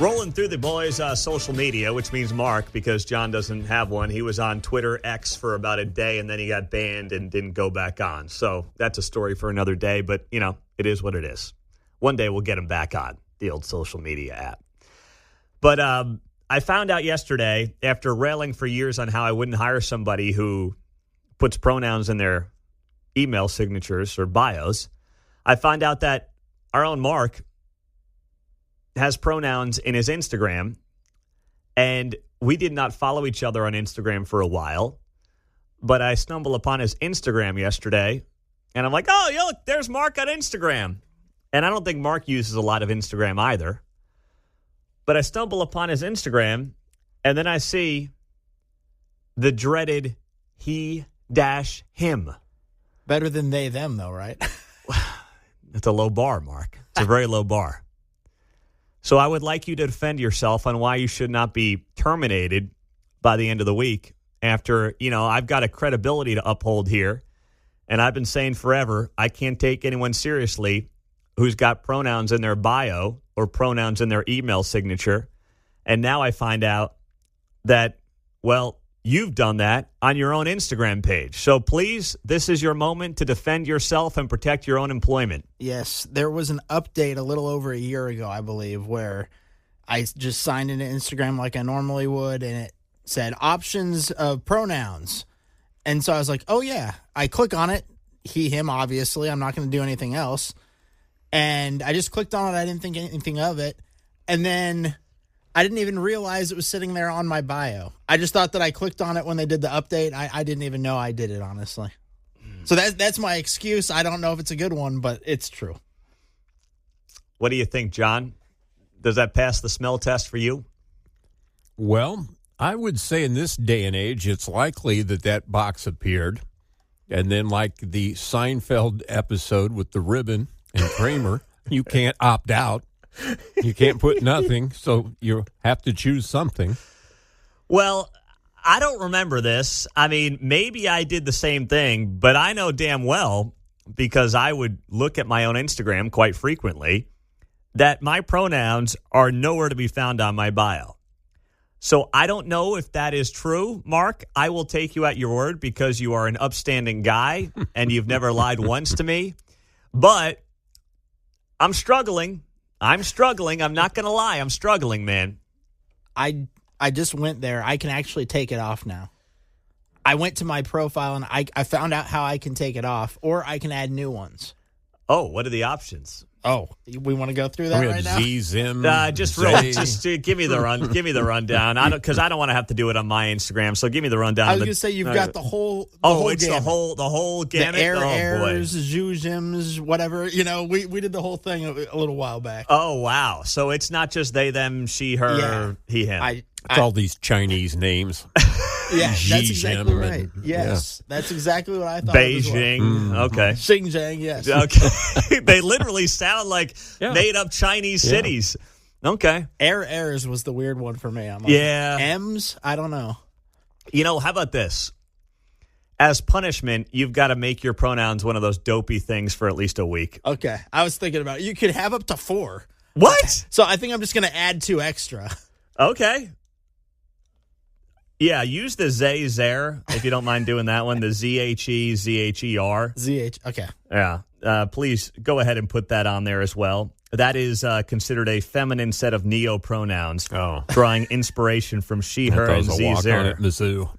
Rolling through the boys' social media, which means Mark, because John doesn't have one. He was on Twitter X for about a day, and then he got banned and didn't go back on. So that's a story for another day, but, you know, it is what it is. One day we'll get him back on the old social media app. But I found out yesterday, after railing for years on how I wouldn't hire somebody who puts pronouns in their email signatures or bios, I found out that our own Mark has pronouns in his Instagram, and we did not follow each other on Instagram for a while, but I stumbled upon his Instagram yesterday, and I'm like, oh, yo, look, there's Mark on Instagram. And I don't think Mark uses a lot of Instagram either, but I stumble upon his Instagram, and then I see the dreaded he-him. Better than they, them, though, right? It's a low bar, Mark. It's a very low bar. So I would like you to defend yourself on why you should not be terminated by the end of the week after, you know, I've got a credibility to uphold here. And I've been saying forever, I can't take anyone seriously who's got pronouns in their bio or pronouns in their email signature. And now I find out that, well, you've done that on your own Instagram page. So please, this is your moment to defend yourself and protect your own employment. Yes, there was an update a little over a year ago, I believe, where I just signed into Instagram like I normally would, and it said options of pronouns. And so I was like, oh, yeah. I click on it. He, him, obviously. I'm not going to do anything else. And I just clicked on it. I didn't think anything of it. And then I didn't even realize it was sitting there on my bio. I just thought that I clicked on it when they did the update. I didn't even know I did it, honestly. So that's my excuse. I don't know if it's a good one, but it's true. What do you think, John? Does that pass the smell test for you? Well, I would say in this day and age, it's likely that box appeared. And then like the Seinfeld episode with the ribbon and Kramer, you can't opt out. You can't put nothing, so you have to choose something. Well, I don't remember this. I mean, maybe I did the same thing, but I know damn well, because I would look at my own Instagram quite frequently, that my pronouns are nowhere to be found on my bio. So I don't know if that is true, Mark. I will take you at your word because you are an upstanding guy and you've never lied once to me. But I'm struggling. I'm not going to lie. I'm struggling, man. I just went there. I can actually take it off now. I went to my profile, and I found out how I can take it off, or I can add new ones. Oh, what are the options? Oh, we want to go through that right now? Zim, just give me the rundown. Because I don't want to have to do it on my Instagram. So give me the rundown. I was going to say you've got the whole. It's gamut. the whole gamut. The errors, zoozims, whatever. You know, we did the whole thing a little while back. Oh wow! So it's not just they, them, she, her, he, him. It's all these Chinese names. Yeah, that's exactly right. Yes, that's exactly what I thought. Beijing, well. Okay. Xinjiang, yes. Okay. They literally sound like made-up Chinese cities. Okay. Errors was the weird one for me. I'm like, M's? I don't know. You know, how about this? As punishment, you've got to make your pronouns one of those dopey things for at least a week. Okay. I was thinking about it. You could have up to 4. What? So I think I'm just going to add 2 extra. Okay. Yeah, use the Zay Zer, if you don't mind doing that one. The Z-H-E, Z-H-E-R. Z-H, okay. Yeah. Please go ahead and put that on there as well. That is considered a feminine set of neo-pronouns, drawing inspiration from she, her, and Z, Zer. On at Mizzou.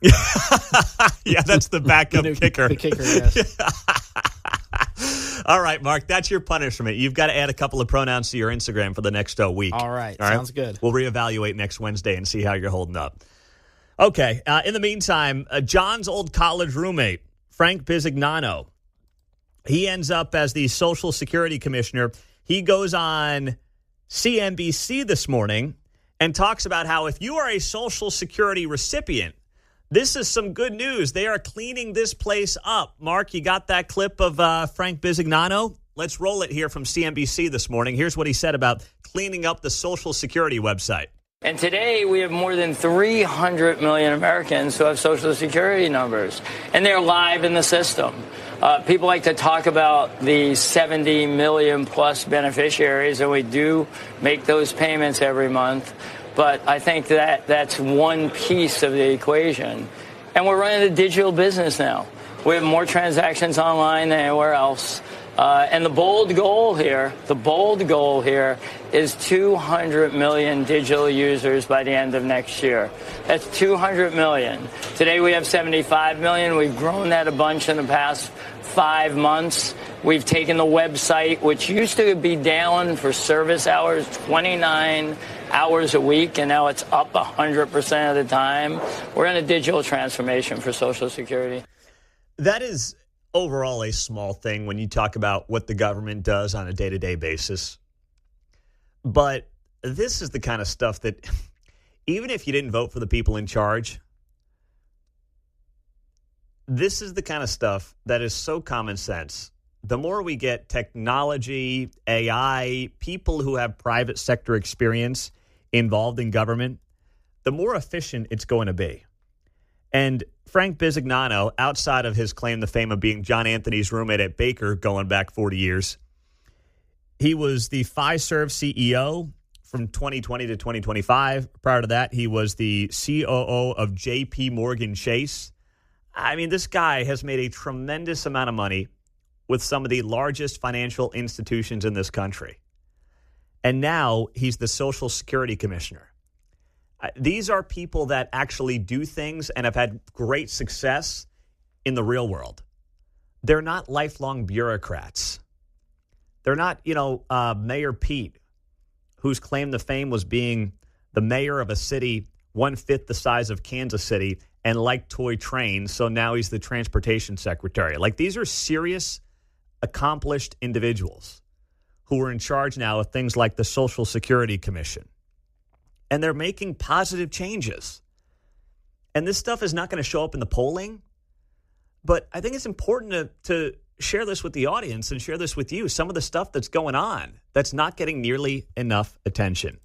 Yeah, that's the backup kicker. The kicker, yes. All right, Mark, that's your punishment. You've got to add a couple of pronouns to your Instagram for the next week. All right, sounds good. We'll reevaluate next Wednesday and see how you're holding up. Okay, in the meantime, John's old college roommate, Frank Bisignano, he ends up as the Social Security Commissioner. He goes on CNBC this morning and talks about how if you are a Social Security recipient, this is some good news. They are cleaning this place up. Mark, you got that clip of Frank Bisignano? Let's roll it here from CNBC this morning. Here's what he said about cleaning up the Social Security website. And today we have more than 300 million Americans who have Social Security numbers, and they're live in the system. People like to talk about the 70 million plus beneficiaries, and we do make those payments every month. But I think that's one piece of the equation. And we're running a digital business now. We have more transactions online than anywhere else. And the bold goal here is 200 million digital users by the end of next year. That's 200 million. Today we have 75 million. We've grown that a bunch in the past 5 months. We've taken the website, which used to be down for service hours 29 hours a week, and now it's up 100% of the time. We're in a digital transformation for Social Security. That is overall a small thing when you talk about what the government does on a day-to-day basis. But this is the kind of stuff that, even if you didn't vote for the people in charge, this is the kind of stuff that is so common sense. The more we get technology, AI, people who have private sector experience involved in government, the more efficient it's going to be. And Frank Bisignano, outside of his claim to fame of being John Anthony's roommate at Baker going back 40 years, he was the Fiserv CEO from 2020 to 2025. Prior to that, he was the COO of JP Morgan Chase. I mean, this guy has made a tremendous amount of money with some of the largest financial institutions in this country. And now he's the Social Security Commissioner. These are people that actually do things and have had great success in the real world. They're not lifelong bureaucrats. They're not, Mayor Pete, whose claim to fame was being the mayor of a city 1/5 the size of Kansas City and liked toy trains, so now he's the transportation secretary. Like, these are serious, accomplished individuals who are in charge now of things like the Social Security Commission. And they're making positive changes. And this stuff is not going to show up in the polling. But I think it's important to share this with the audience and share this with you. Some of the stuff that's going on that's not getting nearly enough attention.